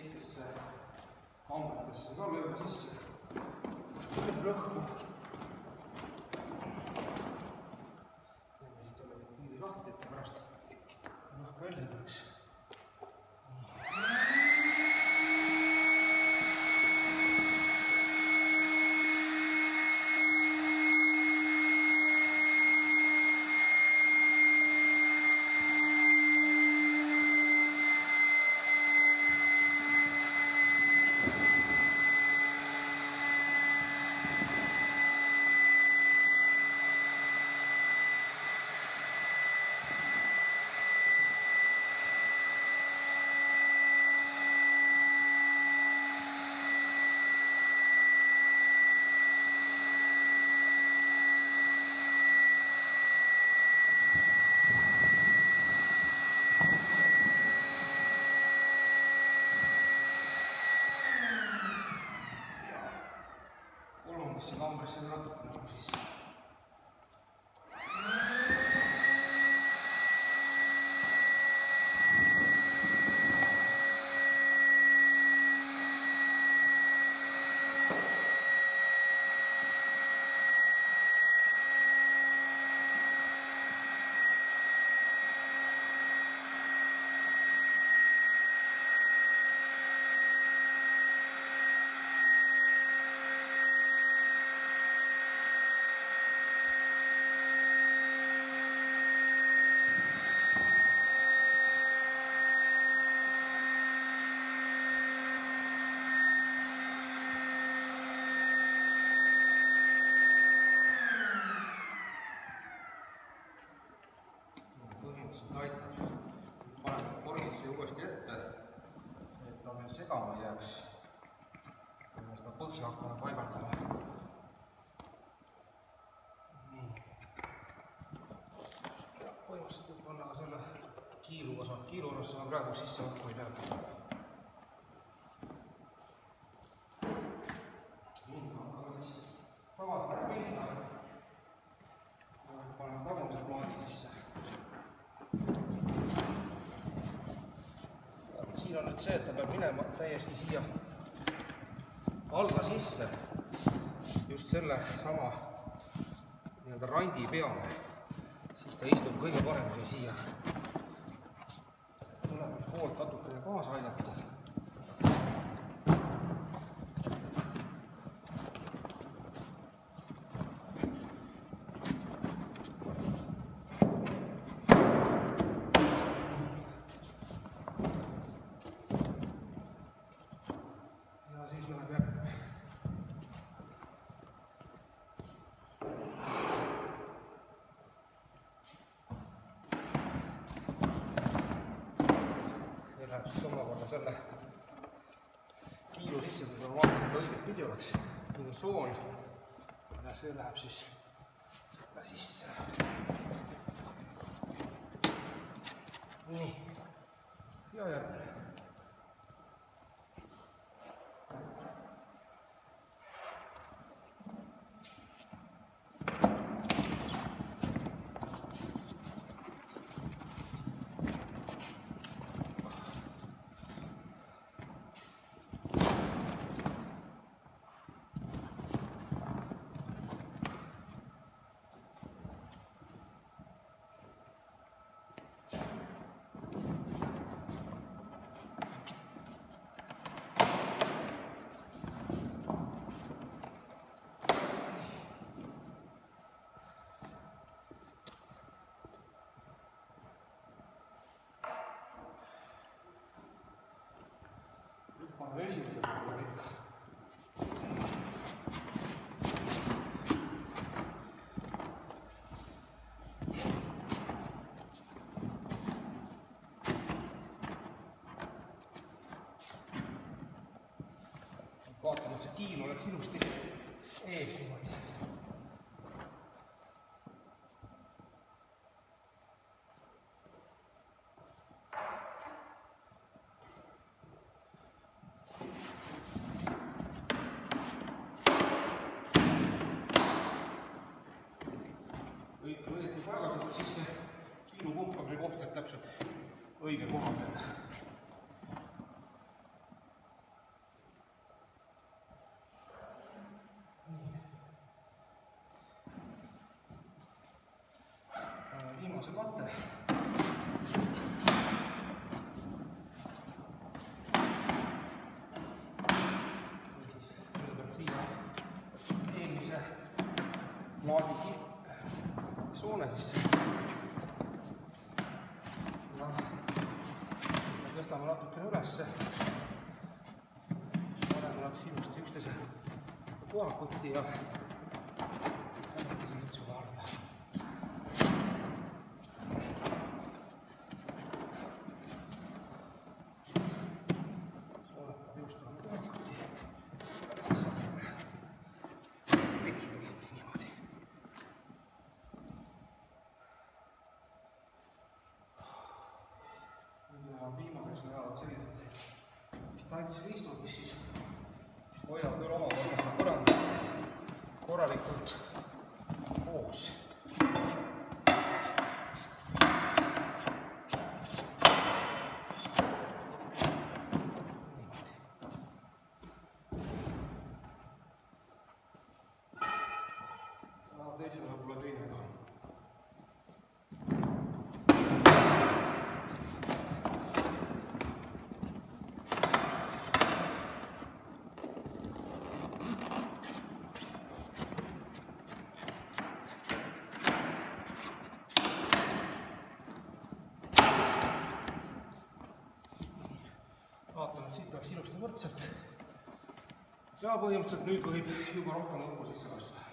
teistesse hangetesse ka lööme sisse. Nüüd rõhku. Teeme siit jälle ventiili lahti, et pärast rõhk välja tuleks. Kolmandasse kambrisse natukene nagu sisse. Aitab. Paneme koridesse uuesti ette, et ta meil segama ei jääks, kui me seda põhja hakkame paigaldama. Nii. Ja põhimõtteliselt võib panna ka selle kiiluga saab, kiiluga saab praegu sisse õhku ei lähe. Nii, hakkame siis tavalt pihta. Panen tagumise plaadi sisse. Siin on nüüd see, et ta peab minema täiesti siia alla sisse, just selle sama nii-öelda randi peale, siis ta istub kõige paremini siia. Tuleb poolt natukene kaasa aidata. Siis läheb järgmine. See läheb siis omakorda selle kiilu sisse, kui ma vaatan, et õiget pidi oleks. Nüüd on soon ja see läheb siis sinna sisse. Nii. Ja järgmine. Paneme esimese poole ikka. Vaatame, et see kiil oleks ilusti ees niimoodi. Kõik on õieti paigaldatud, siis see kiilu pumpamise koht jääb täpselt õige koha peale. kate. siis kõigepealt siia eelmise plaadi soone sisse. Tõstame natukene ülesse. Paneme nad ilusti üksteise kohakutti ja käsitame litsuga alla. Soonetame jõustame kohakutti ja siis saame litsuga kinni niimoodi. Viimaseks lähevad sellised distantsriistud, mis siis hoiavad küll omakorda seda põrandat korralikult koos. Teisel võib-olla teine ka. Vaatame, et siit oleks ilusti võrdselt. Ja põhimõtteliselt nüüd võib juba rohkem õhku sisse lasta.